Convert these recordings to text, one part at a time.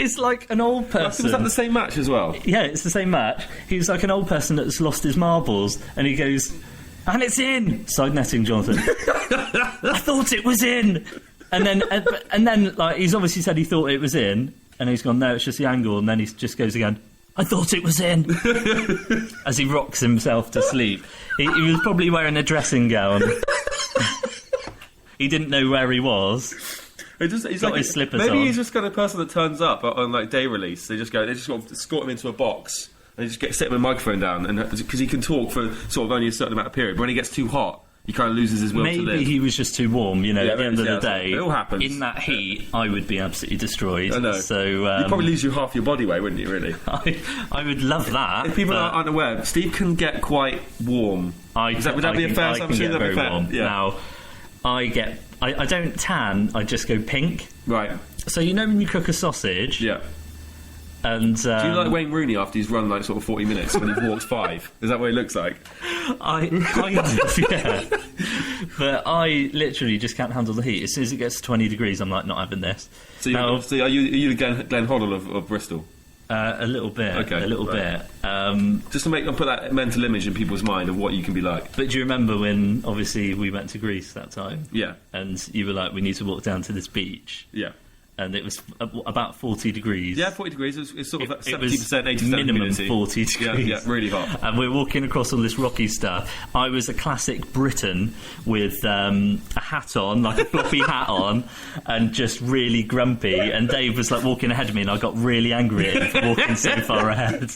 It's like an old person. Was that the same match as well? Yeah, it's the same match. He's like an old person that's lost his marbles, and he goes, and it's in! Side netting Jonathan. I thought it was in! And then, like, he's obviously said he thought it was in, and he's gone, no, it's just the angle, and then he just goes again, I thought it was in! As he rocks himself to sleep. He was probably wearing a dressing gown. He didn't know where he was. He's got like his slippers maybe on. he's just got a person that turns up on like day release. They just sort of escort him into a box and they just sit him a microphone down, and because he can talk for sort of only a certain amount of period. But when he gets too hot, he kind of loses his will to live. Maybe he was just too warm. You know, at the end of the day, it all happens. In that heat, I would be absolutely destroyed. I know. So you'd probably lose half your body weight, wouldn't you? Really? I would love that. If people aren't aware, Steve can get quite warm. Would that be a fair assumption? Get very warm. Yeah. Now, I don't tan. I just go pink. Right. So you know when you cook a sausage. Yeah. And do you like Wayne Rooney after he's run like sort of 40 minutes when he walks 5? Is that what he looks like? I do, yeah. But I literally just can't handle the heat. As soon as it gets to 20 degrees, I'm like, not having this. So are you the Glenn Hoddle of Bristol? A little bit. Okay, a little bit. Just to put that mental image in people's mind of what you can be like. But do you remember when, obviously, we went to Greece that time? Yeah. And you were like, we need to walk down to this beach. Yeah. And it was about 40 degrees. Yeah, 40 degrees. It's sort of 70%, 80% minimum humidity. 40 degrees. Yeah, really hot. And we're walking across all this rocky stuff. I was a classic Briton with a hat on, like a floppy hat on, and just really grumpy. And Dave was like walking ahead of me, and I got really angry at him for walking so far ahead.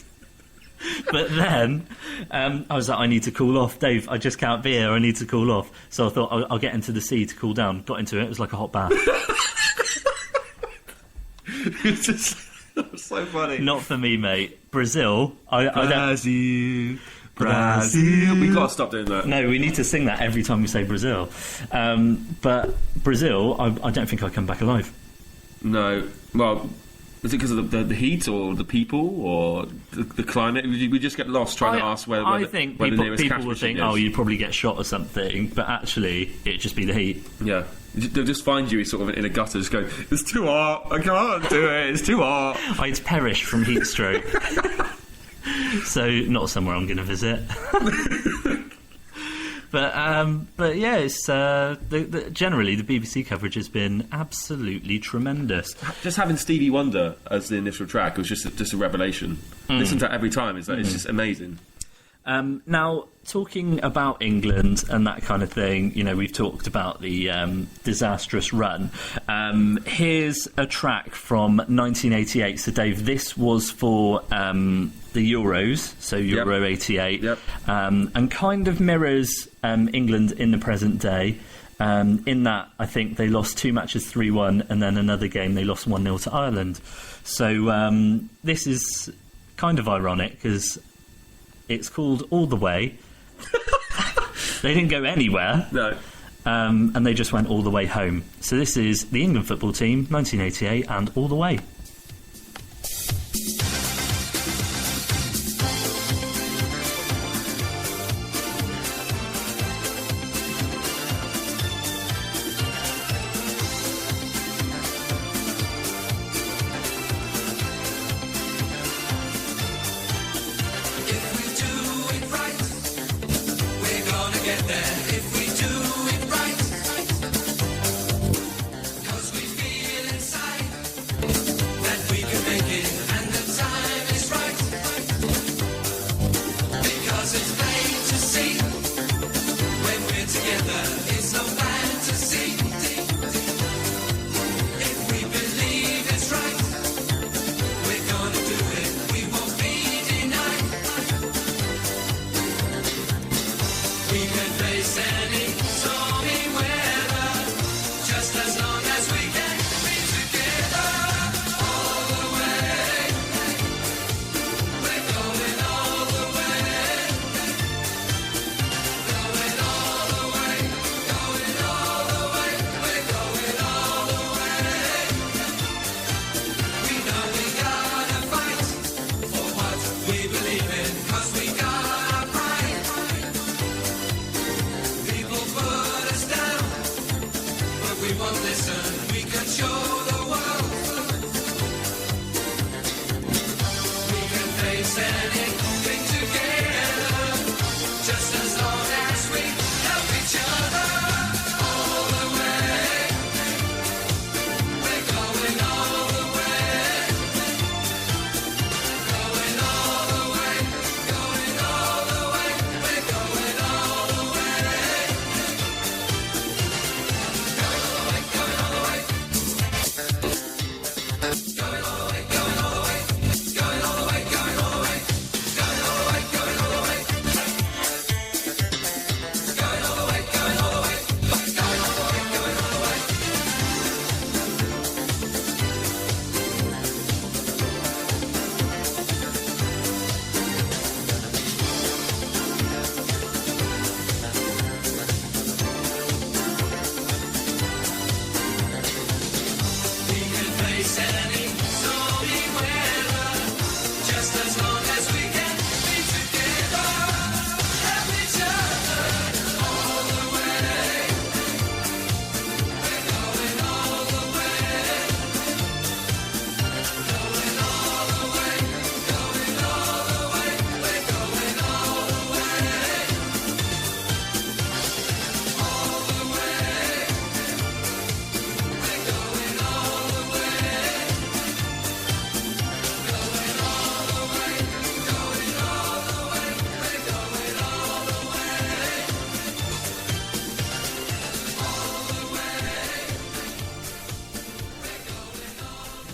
But then I was like, I need to cool off. Dave, I just can't be here. I need to cool off. So I thought I'll get into the sea to cool down. Got into it. It was like a hot bath. It's just so funny. Not for me, mate. Brazil. Brazil. We've got to stop doing that. No, we need to sing that every time we say Brazil. But Brazil, I don't think I come back alive. No. Well, is it because of the heat or the people or the climate? We just get lost trying to ask where I think where people the will think, oh, you'd probably get shot or something. But actually, it'd just be the heat. Yeah. They'll just find you sort of in a gutter just going, it's too hot, I can't do it, it's too hot. I'd perish from heat stroke. So, not somewhere I'm going to visit. But yeah, it's generally the BBC coverage has been absolutely tremendous. Just having Stevie Wonder as the initial track was just a revelation. Listen to that every time, it's just amazing. Now, talking about England and that kind of thing, you know, we've talked about the disastrous run. Here's a track from 1988. So, Dave, this was for the Euros, so Euro 88, and kind of mirrors England in the present day. In that, I think they lost 2 matches 3-1, and then another game they lost 1-0 to Ireland. So this is kind of ironic because it's called All the Way. They didn't go anywhere. No. And they just went all the way home. So this is the England football team, 1988, and All the Way.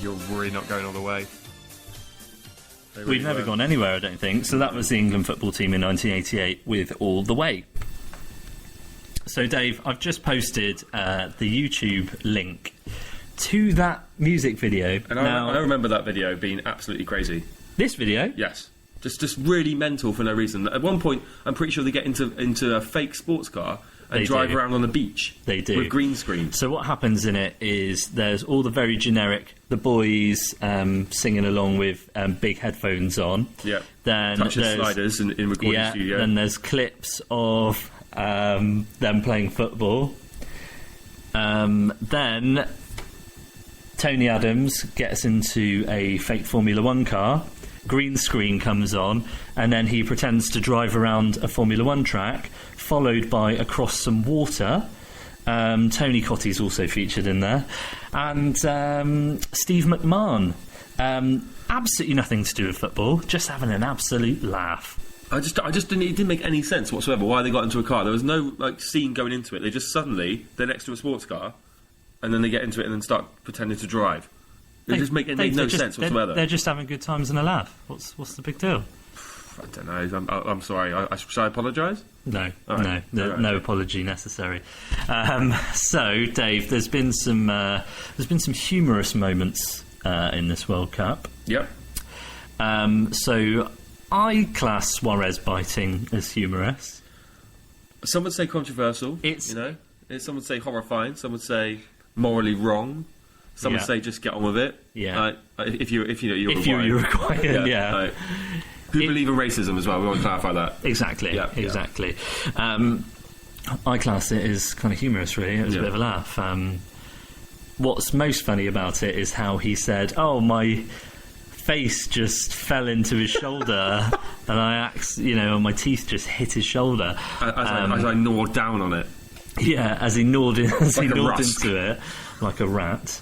You're really not going all the way. We've never gone anywhere, I don't think. So that was the England football team in 1988 with All the Way. So, Dave, I've just posted the YouTube link to that music video. And I remember that video being absolutely crazy. This video? Yes. Just really mental for no reason. At one point, I'm pretty sure they get into a fake sports car and drive around on the beach. They do. With green screen. So what happens in it is there's all the very generic, the boys singing along with big headphones on. Yeah. Then touching sliders in recording studio. Then there's clips of them playing football. Then Tony Adams gets into a fake Formula 1 car. Green screen comes on, and then he pretends to drive around a Formula 1 track, followed by across some water. Tony Cotty's also featured in there, and Steve McMahon. Absolutely nothing to do with football, just having an absolute laugh. I just didn't. It didn't make any sense whatsoever. Why they got into a car? There was no scene going into it. They just suddenly they're next to a sports car, and then they get into it and then start pretending to drive. It just made no sense whatsoever. They're just having good times and a laugh. What's the big deal? I don't know. I'm sorry. Should I apologise? No, right. No apology necessary. So, Dave, there's been some humorous moments in this World Cup. Yep. So, I class Suarez biting as humorous. Some would say controversial. Some would say horrifying. Some would say morally wrong. Some would say just get on with it. Yeah. If you're Uruguayan, yeah. Who believe in racism as well? We want to clarify that. Exactly. Exactly. I class it as kind of humorous, really. It was a bit of a laugh. What's most funny about it is how he said, "Oh, my face just fell into his shoulder, and my teeth just hit his shoulder." As I gnawed down on it. Yeah, as he gnawed into it like a rat.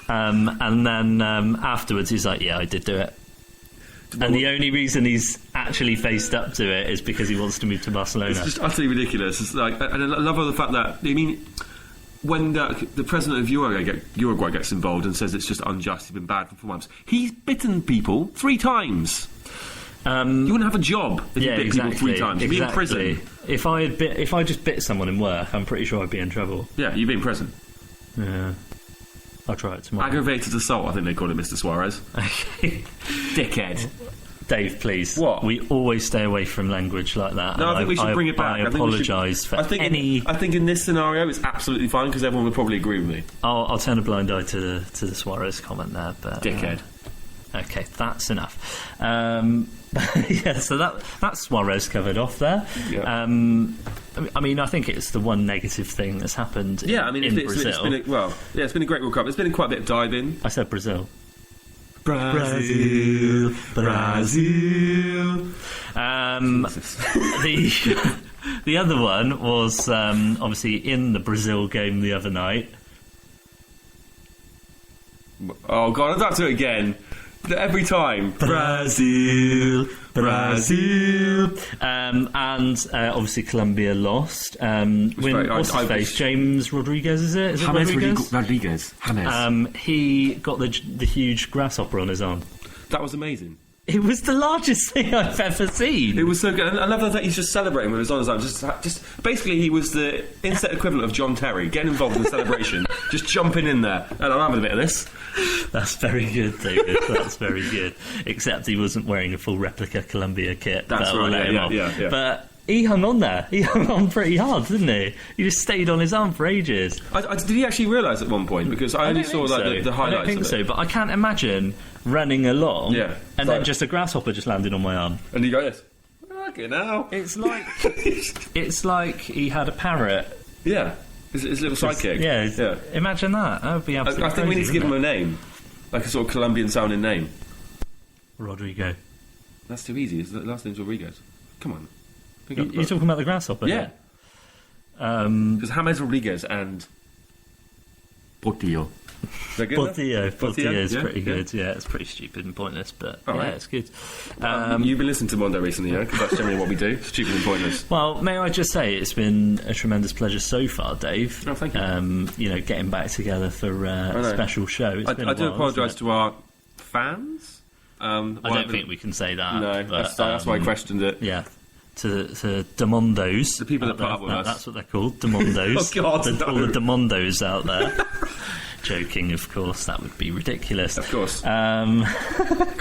And then afterwards he's like, "Yeah, I did do it." And the only reason he's actually faced up to it is because he wants to move to Barcelona. It's just utterly ridiculous. It's and I love the fact that when the president of Uruguay gets involved and says it's just unjust, he's been bad for 4 months. He's bitten people 3 times. You wouldn't have a job if you bit people 3 times. You'd be in prison. If I just bit someone in work, I'm pretty sure I'd be in trouble. Yeah, you'd be in prison. Yeah. I'll try it tomorrow. Aggravated assault, I think they call it, Mr. Suarez. Dickhead. Dave, please. What? We always stay away from language like that. No, I think we should bring it back. I apologise for any... I think in this scenario it's absolutely fine because everyone would probably agree with me. I'll turn a blind eye to the Suarez comment there. But, Dickhead. Okay, that's enough. So that's Suarez covered off there. Yeah. I think it's the one negative thing that's happened in Brazil. It's been a great World Cup. There's been quite a bit of diving. I said Brazil. Brazil. The other one was obviously in the Brazil game the other night. Oh God, I've done it again. Every time. Brazil. And obviously Colombia lost. What's his face? James Rodriguez, is it? James Rodriguez. He got the huge grasshopper on his arm. That was amazing. It was the largest thing I've ever seen. It was so good. And I love that he's just celebrating with his on his arm. Just basically, he was the insect equivalent of John Terry, getting involved in the celebration, just jumping in there. And I'm having a bit of this. That's very good, David. That's very good. Except he wasn't wearing a full replica Columbia kit. That's right. Yeah. But he hung on there. He hung on pretty hard, didn't he? He just stayed on his arm for ages. Did he actually realise at one point? Because I only saw like the highlights. I don't think so, but I can't imagine running along and then just a grasshopper just landing on my arm. And you go this. Okay, now it's like he had a parrot. Yeah, his little sidekick. Yeah. Imagine that. That would be absolutely. I think we need to give him a name, like a sort of Colombian sounding name. Rodrigo. That's too easy. His last name's Rodriguez. Come on. You're talking about the grasshopper? Yeah. Because James Rodriguez and Portillo. Portillo is pretty good. Yeah, it's pretty stupid and pointless, but it's good. You've been listening to Mondo recently, yeah? Because that's generally what we do. Stupid and pointless. Well, may I just say it's been a tremendous pleasure so far, Dave. Oh, thank you. Getting back together for a special show. I do apologise to our fans. I don't think we can say that. No, but, that's why I questioned it. Yeah. To Demondos. The people that put up with us. That's what they're called, Demondos. Oh, God, all the Demondos out there. Joking, of course, that would be ridiculous. Of course. Kind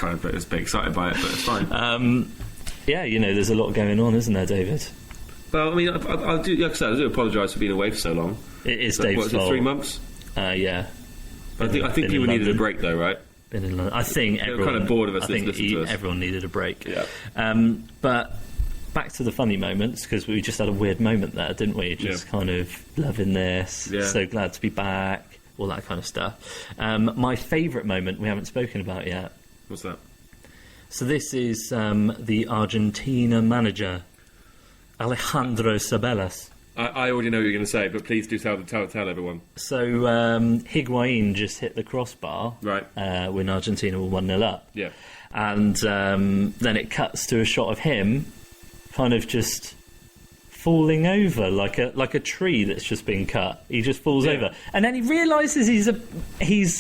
of a bit excited by it, but it's fine. There's a lot going on, isn't there, David? Well, I mean, I do, like I said, I do apologise for being away for so long. It is Dave's fault. 3 months? Yeah. I think people needed a break, though, right? Been in London. I think everyone... kind of bored of us listening to us. Everyone needed a break. Yeah. But... back to the funny moments, because we just had a weird moment there, didn't we? Just kind of loving this, so glad to be back, all that kind of stuff. My favourite moment we haven't spoken about yet. What's that? So this is the Argentina manager, Alejandro Sabelas. I already know what you're going to say, but please do tell everyone. So Higuain just hit the crossbar, right? When Argentina were 1-0 up. Yeah. And then it cuts to a shot of him kind of just falling over like a tree that's just been cut. He just falls over, and then he realises he's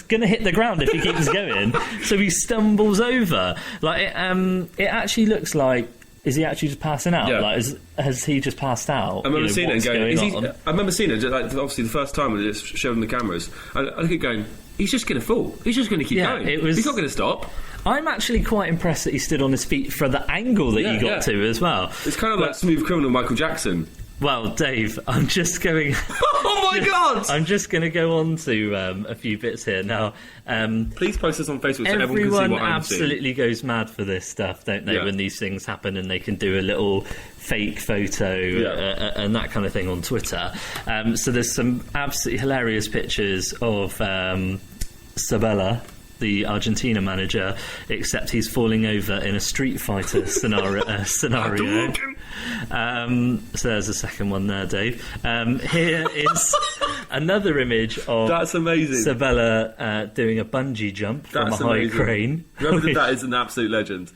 going to hit the ground if he keeps going. So he stumbles over. Like it actually looks like. Is he actually just passing out? Yeah. Like, has he just passed out? I remember seeing it and going. I remember seeing it. Like, obviously, the first time when it showed on the cameras, I keep going. He's just going to fall. He's just going to keep going. He's not going to stop. I'm actually quite impressed that he stood on his feet for the angle that he got to as well. It's kind of like Smooth Criminal Michael Jackson. Well, Dave, I'm just going... oh, my God! I'm just going to go on to a few bits here. Now, please post this on Facebook so everyone can see what I'm seeing. Everyone absolutely goes mad for this stuff, don't they, when these things happen and they can do a little fake photo and that kind of thing on Twitter. So there's some absolutely hilarious pictures of Sabella, the Argentina manager, except he's falling over in a Street Fighter scenario. So there's a second one there, Dave. Here is another image of that's amazing. Sabella doing a bungee jump from a high crane. Remember that is an absolute legend.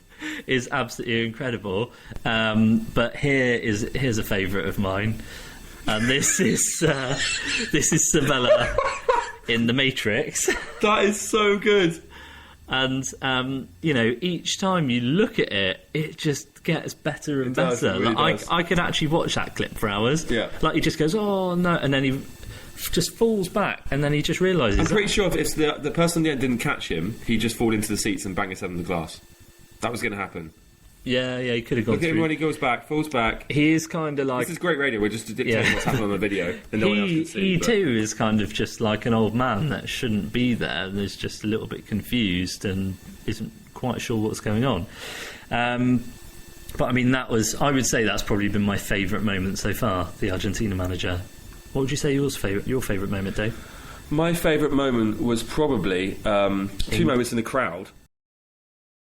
Is absolutely incredible. But here's a favourite of mine, and this is Sabella in The Matrix. That is so good. And each time you look at it, it just gets better and better. It really does. I could actually watch that clip for hours. Yeah. Like he just goes, oh no, and then he just falls back, and then he just realises. I'm pretty sure if the person in the end didn't catch him, he'd just fall into the seats and bang his head on the glass. That was going to happen. Yeah, he could have gone. Look at him when he goes back, falls back. He is kind of like... This is great radio, we're just dictating what's happening on the video, and no one else can see. He too is kind of just like an old man that shouldn't be there, and is just a little bit confused and isn't quite sure what's going on. But I mean, I would say that's probably been my favourite moment so far, the Argentina manager. What would you say your favourite moment, Dave? My favourite moment was probably two moments in the crowd.